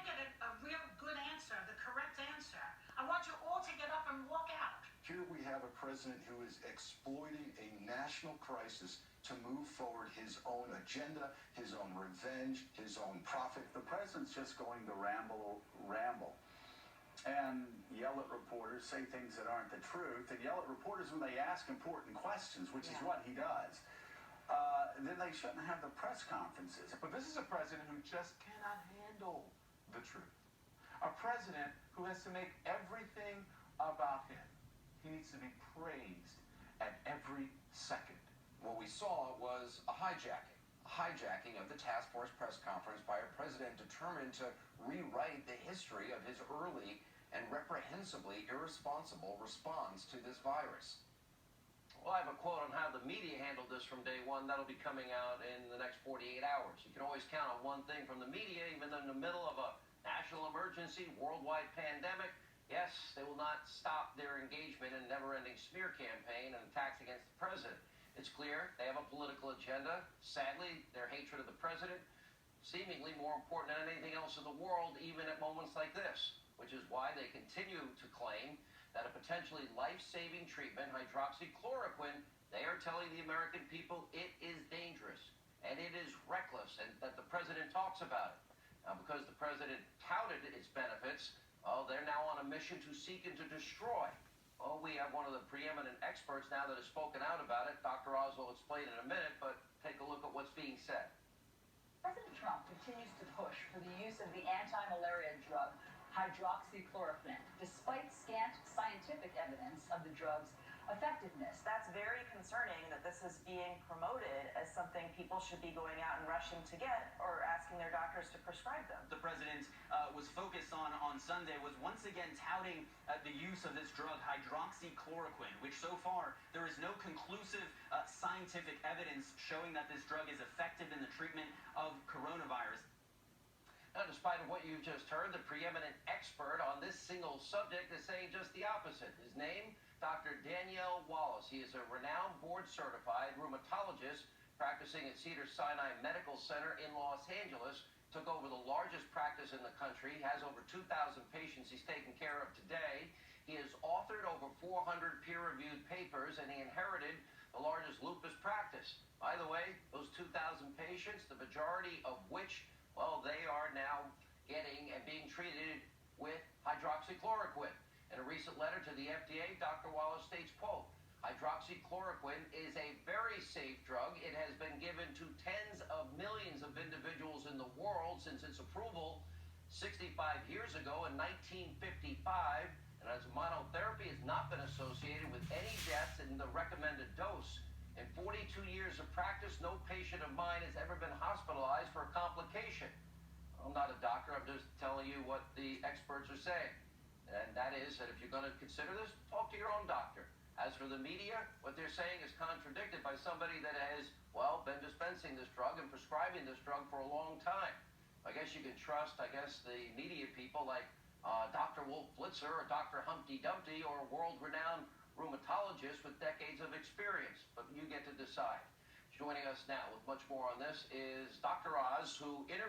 get a real good answer, the correct answer. I want you all to get up and walk out. Here we have a president who is exploiting a national crisis to move forward his own agenda, his own revenge, his own profit. The president's just going to ramble, and yell at reporters, say things that aren't the truth, and yell at reporters when they ask important questions, which is what he does. Then they shouldn't have the press conferences. But this is a president who just cannot handle the truth. A president who has to make everything about him. He needs to be praised at every second. What we saw was a hijacking of the task force press conference by a president determined to rewrite the history of his early and reprehensibly irresponsible response to this virus. Well, I have a quote on how the media handled this from day one. That'll be coming out in the next 48 hours. You can always count on one thing from the media, even in the middle of a national emergency, worldwide pandemic. Yes, they will not stop their engagement in a never-ending smear campaign and attacks against the president. It's clear they have a political agenda. Sadly, their hatred of the president, seemingly more important than anything else in the world, even at moments like this, which is why they continue to claim that a potentially life-saving treatment, hydroxychloroquine, they are telling the American people it is dangerous and it is reckless, and that the president talks about it. Now, because the president touted its benefits, they're now on a mission to seek and to destroy. Oh, we have one of the preeminent experts now that has spoken out about it. Dr. Oz will explain in a minute, but take a look at what's being said. President Trump continues to push for the use of the anti-malaria drug hydroxychloroquine, despite scant scientific evidence of the drug's effectiveness. That's very concerning that this is being promoted as something people should be going out and rushing to get or asking their doctors to prescribe them. The president was focused on Sunday was once again touting the use of this drug hydroxychloroquine, which so far there is no conclusive scientific evidence showing that this drug is effective in the treatment of coronavirus. Now, despite what you just heard, the preeminent expert on this single subject is saying just the opposite. His name, Dr. Daniel Wallace. He is a renowned board-certified rheumatologist practicing at Cedars-Sinai Medical Center in Los Angeles. Took over the largest practice in the country, has over 2,000 patients he's taken care of today. He has authored over 400 peer-reviewed papers, and he inherited the largest lupus practice. By the way, those 2,000 patients, the majority of which, well, they are now getting and being treated with hydroxychloroquine. In a recent letter to the FDA, Dr. Wallace states, quote, hydroxychloroquine is a very safe drug. It has been given to tens of millions of individuals in the world since its approval 65 years ago in 1955, and as a monotherapy has not been associated with any deaths in the recommended dose. In 42 years of practice, no patient of mine has ever been hospitalized for a complication. I'm not a doctor, I'm just telling you what the experts are saying. And that is that if you're going to consider this, talk to your own doctor. As for the media, what they're saying is contradicted by somebody that has, well, been dispensing this drug and prescribing this drug for a long time. I guess you can trust, the media people like Dr. Wolf Blitzer or Dr. Humpty Dumpty or world-renowned rheumatologist with decades of experience, but you get to decide. Joining us now with much more on this is Dr. Oz, who interviewed